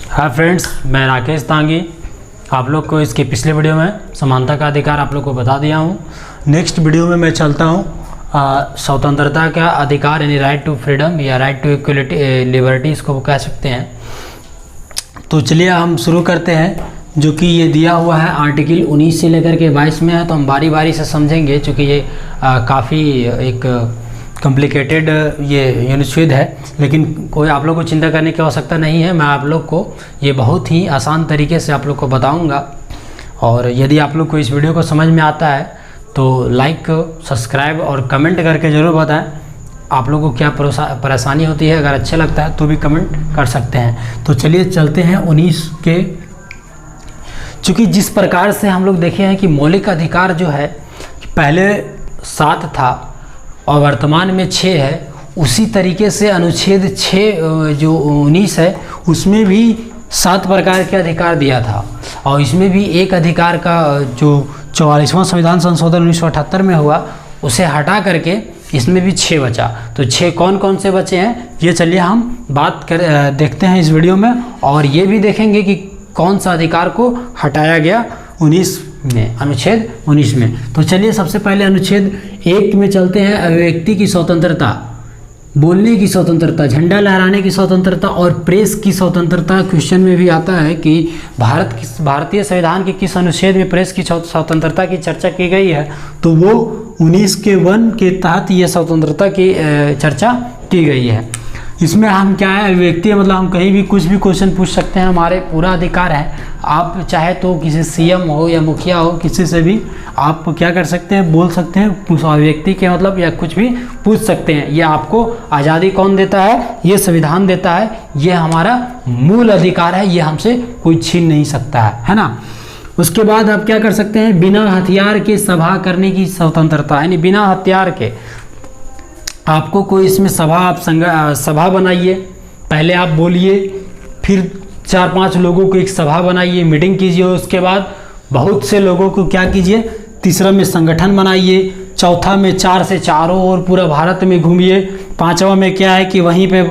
Hi friends, मैं राकेश तांगी आप लोग को इसके पिछले वीडियो में समानता का अधिकार आप लोग को बता दिया हूँ। नेक्स्ट वीडियो में मैं चलता हूँ स्वतंत्रता का अधिकार यानी राइट टू फ्रीडम या राइट टू इक्वलिटी लिबर्टी इसको कह सकते हैं। तो चलिए हम शुरू करते हैं, जो कि ये दिया हुआ है आर्टिकल 19 से लेकर के 22 में है। तो हम बारी बारी से समझेंगे, चूँकि ये काफ़ी एक कॉम्प्लिकेटेड ये अनुच्छेद है, लेकिन कोई आप लोग को चिंता करने की आवश्यकता नहीं है। मैं आप लोग को ये बहुत ही आसान तरीके से आप लोग को बताऊंगा। और यदि आप लोग को इस वीडियो को समझ में आता है तो लाइक, सब्सक्राइब और कमेंट करके ज़रूर बताएं आप लोग को क्या परेशानी होती है। अगर अच्छा लगता है तो भी कमेंट कर सकते हैं। तो चलिए चलते हैं 19 के। चूँकि जिस प्रकार से हम लोग देखे हैं कि मौलिक अधिकार जो है पहले 7 था और वर्तमान में 6 है, उसी तरीके से अनुच्छेद 6 जो 19 है उसमें भी 7 प्रकार के अधिकार दिया था। और इसमें भी एक अधिकार का जो 44वां संविधान संशोधन 1978 में हुआ उसे हटा करके इसमें भी 6 बचा। तो 6 कौन कौन से बचे हैं ये चलिए हम देखते हैं इस वीडियो में। और ये भी देखेंगे कि कौन सा अधिकार को हटाया गया 19 में, अनुच्छेद 19 में। तो चलिए सबसे पहले अनुच्छेद 1 में चलते हैं। अभिव्यक्ति की स्वतंत्रता, बोलने की स्वतंत्रता, झंडा लहराने की स्वतंत्रता और प्रेस की स्वतंत्रता। क्वेश्चन में भी आता है कि भारतीय संविधान के किस अनुच्छेद में प्रेस की स्वतंत्रता की चर्चा की गई है, तो वो 19 के 1 के तहत ये स्वतंत्रता की चर्चा की गई है। इसमें हम क्या है, अभिव्यक्ति मतलब हम कहीं भी कुछ भी क्वेश्चन पूछ सकते हैं, हमारे पूरा अधिकार है। आप चाहे तो किसी सीएम हो या मुखिया हो, किसी से भी आप क्या कर सकते हैं, बोल सकते हैं, अभिव्यक्ति के मतलब या कुछ भी पूछ सकते हैं। ये आपको आज़ादी कौन देता है, ये संविधान देता है, ये हमारा मूल अधिकार है, ये हमसे कोई छीन नहीं सकता है ना। उसके बाद आप क्या कर सकते हैं, बिना हथियार के सभा करने की स्वतंत्रता, यानी बिना हथियार के आपको कोई इसमें सभा बनाइए, पहले आप बोलिए, फिर 4-5 लोगों को एक सभा बनाइए, मीटिंग कीजिए, उसके बाद बहुत से लोगों को क्या कीजिए, तीसरा में संगठन बनाइए, चौथा में 4 से चारों ओर पूरा भारत में घूमिए, 5वां में क्या है कि वहीं पे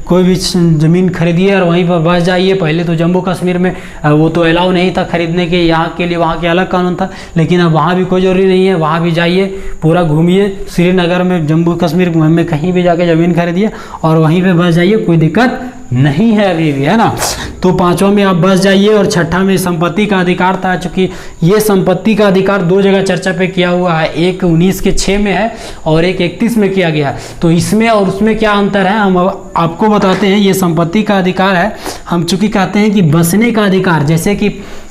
कोई भी ज़मीन खरीदिए और वहीं पर बस जाइए। पहले तो जम्मू कश्मीर में वो तो अलाउ नहीं था खरीदने के, यहाँ के लिए वहाँ के अलग कानून था, लेकिन अब वहाँ भी कोई ज़रूरी नहीं है, वहाँ भी जाइए, पूरा घूमिए, श्रीनगर में, जम्मू कश्मीर में कहीं भी जाके ज़मीन खरीदिए और वहीं पर बस जाइए, कोई दिक्कत नहीं है अभी भी, है ना। तो 5वां में आप बस जाइए। और 6ठा में संपत्ति का अधिकार था, चूँकि ये संपत्ति का अधिकार 2 जगह चर्चा पे किया हुआ है, एक 19 के 6 में है और एक 31 में किया गया। तो इसमें और उसमें क्या अंतर है हम आपको बताते हैं। ये संपत्ति का अधिकार है, हम चूँकि कहते हैं कि बसने का अधिकार, जैसे कि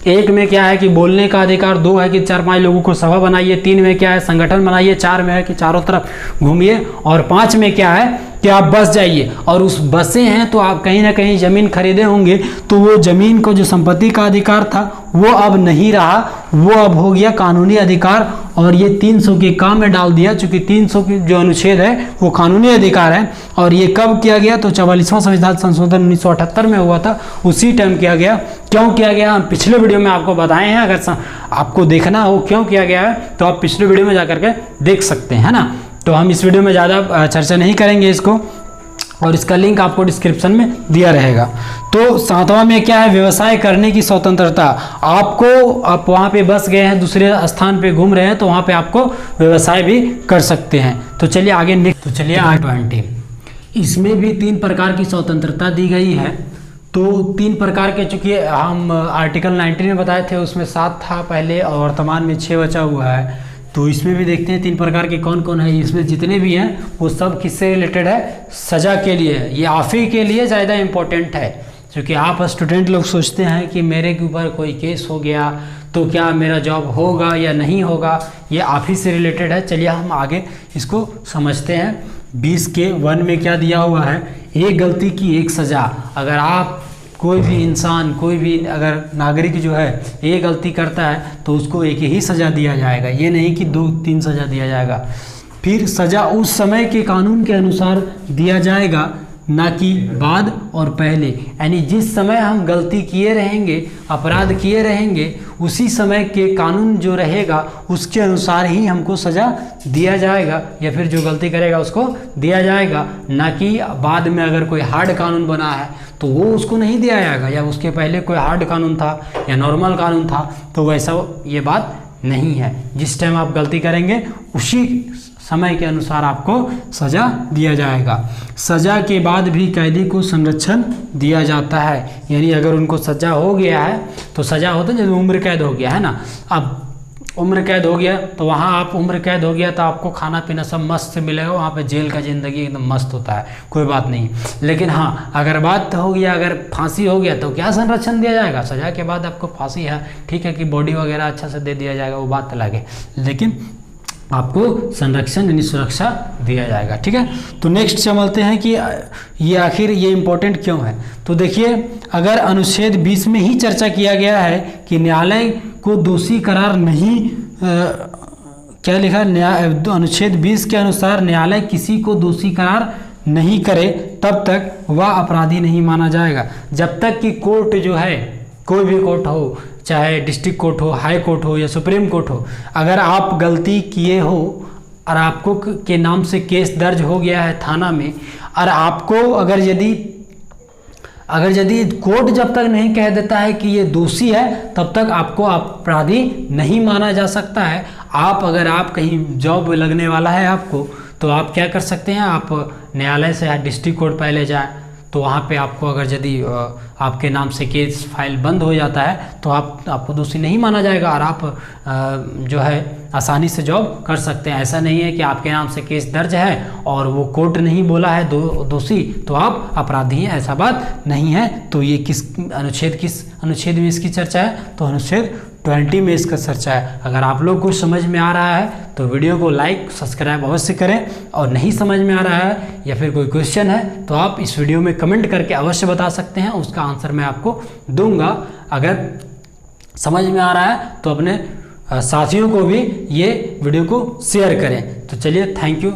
1 में क्या है कि बोलने का अधिकार, 2 है कि 4-5 लोगों को सभा बनाइए, 3 में क्या है संगठन बनाइए, 4 में है कि चारों तरफ घूमिए और 5 में क्या है कि आप बस जाइए। और उस बसें हैं तो आप कहीं ना कहीं ज़मीन खरीदे होंगे, तो वो ज़मीन को जो संपत्ति का अधिकार था वो अब नहीं रहा, वो अब हो गया कानूनी अधिकार। और ये 300 के काम में डाल दिया, चूँकि 300 की जो अनुच्छेद है वो कानूनी अधिकार है। और ये कब किया गया, तो 44वां संविधान संशोधन 1978 में हुआ था, उसी टाइम किया गया। क्यों किया गया हम पिछले वीडियो में आपको बताए हैं, अगर आपको देखना हो क्यों किया गया है तो आप पिछले वीडियो में जा करके देख सकते हैं ना। तो हम इस वीडियो में ज़्यादा चर्चा नहीं करेंगे इसको, और इसका लिंक आपको डिस्क्रिप्शन में दिया रहेगा। तो 7वां में क्या है, व्यवसाय करने की स्वतंत्रता। आप वहाँ पे बस गए हैं, दूसरे स्थान पे घूम रहे हैं, तो वहाँ पे आपको व्यवसाय भी कर सकते हैं। तो चलिए आगे तो चलिए 20, इसमें भी 3 प्रकार की स्वतंत्रता दी गई है। तो 3 प्रकार के, चूँकि हम आर्टिकल 19 में बताए थे उसमें 7 था पहले और वर्तमान में 6 बचा हुआ है। तो इसमें भी देखते हैं 3 प्रकार के कौन कौन है। इसमें जितने भी हैं वो सब किससे रिलेटेड है, सज़ा के लिए। ये आप ही के लिए ज़्यादा इम्पोर्टेंट है, क्योंकि आप स्टूडेंट लोग सोचते हैं कि मेरे के ऊपर कोई केस हो गया तो क्या मेरा जॉब होगा या नहीं होगा, ये आप ही से रिलेटेड है। चलिए हम आगे इसको समझते हैं। 20 के 1 में क्या दिया हुआ है, एक गलती की एक सज़ा। अगर आप कोई भी इंसान, कोई भी अगर नागरिक जो है ये गलती करता है तो उसको एक ही सज़ा दिया जाएगा, ये नहीं कि 2-3 सज़ा दिया जाएगा। फिर सज़ा उस समय के कानून के अनुसार दिया जाएगा ना कि बाद और पहले। यानी जिस समय हम गलती किए रहेंगे, अपराध किए रहेंगे, उसी समय के कानून जो रहेगा उसके अनुसार ही हमको सज़ा दिया जाएगा, या फिर जो गलती करेगा उसको दिया जाएगा। ना कि बाद में अगर कोई हार्ड कानून बना है तो वो उसको नहीं दिया जाएगा, या उसके पहले कोई हार्ड कानून था या नॉर्मल कानून था, तो वैसा ये बात नहीं है। जिस टाइम आप गलती करेंगे उसी समय के अनुसार आपको सज़ा दिया जाएगा। सज़ा के बाद भी कैदी को संरक्षण दिया जाता है। यानी अगर उनको सज़ा हो गया है तो सज़ा होता है, जैसे उम्र कैद हो गया है ना, अब उम्र कैद हो गया तो वहाँ आप उम्र कैद हो गया तो आपको खाना पीना सब मस्त से मिलेगा, वहाँ पे जेल का ज़िंदगी एकदम मस्त होता है, कोई बात नहीं। लेकिन हाँ, अगर बात हो गया, अगर फांसी हो गया तो क्या संरक्षण दिया जाएगा? सज़ा के बाद आपको फांसी है, ठीक है कि बॉडी वगैरह अच्छा से दे दिया जाएगा, वो बात अलग है, लेकिन आपको संरक्षण यानी सुरक्षा दिया जाएगा। ठीक है, तो नेक्स्ट चलते हैं कि ये आखिर ये इम्पोर्टेंट क्यों है। तो देखिए, अगर अनुच्छेद 20 में ही चर्चा किया गया है कि न्यायालय को दोषी करार नहीं क्या लिखा है, अनुच्छेद 20 के अनुसार न्यायालय किसी को दोषी करार नहीं करे तब तक वह अपराधी नहीं माना जाएगा। जब तक कि कोर्ट जो है, कोई भी कोर्ट हो, चाहे डिस्ट्रिक्ट कोर्ट हो, हाई कोर्ट हो या सुप्रीम कोर्ट हो, अगर आप गलती किए हो और आपको के नाम से केस दर्ज हो गया है थाना में, और आपको अगर यदि कोर्ट जब तक नहीं कह देता है कि ये दोषी है तब तक आपको अपराधी नहीं माना जा सकता है। अगर आप कहीं जॉब लगने वाला है आपको, तो आप क्या कर सकते हैं, आप न्यायालय से डिस्ट्रिक्ट कोर्ट पहले जाएं, तो वहाँ पे आपको अगर यदि आपके नाम से केस फाइल बंद हो जाता है तो आपको दोषी नहीं माना जाएगा, और आप जो है आसानी से जॉब कर सकते हैं। ऐसा नहीं है कि आपके नाम से केस दर्ज है और वो कोर्ट नहीं बोला है दोषी तो आप अपराधी हैं, ऐसा बात नहीं है। तो ये किस अनुच्छेद में इसकी चर्चा है? तो अनुच्छेद 20 में इसका चर्चा है। अगर आप लोग को समझ में आ रहा है तो वीडियो को लाइक सब्सक्राइब अवश्य करें, और नहीं समझ में आ रहा है या फिर कोई क्वेश्चन है तो आप इस वीडियो में कमेंट करके अवश्य बता सकते हैं, उसका आंसर मैं आपको दूंगा। अगर समझ में आ रहा है तो अपने साथियों को भी ये वीडियो को शेयर करें। तो चलिए, थैंक यू।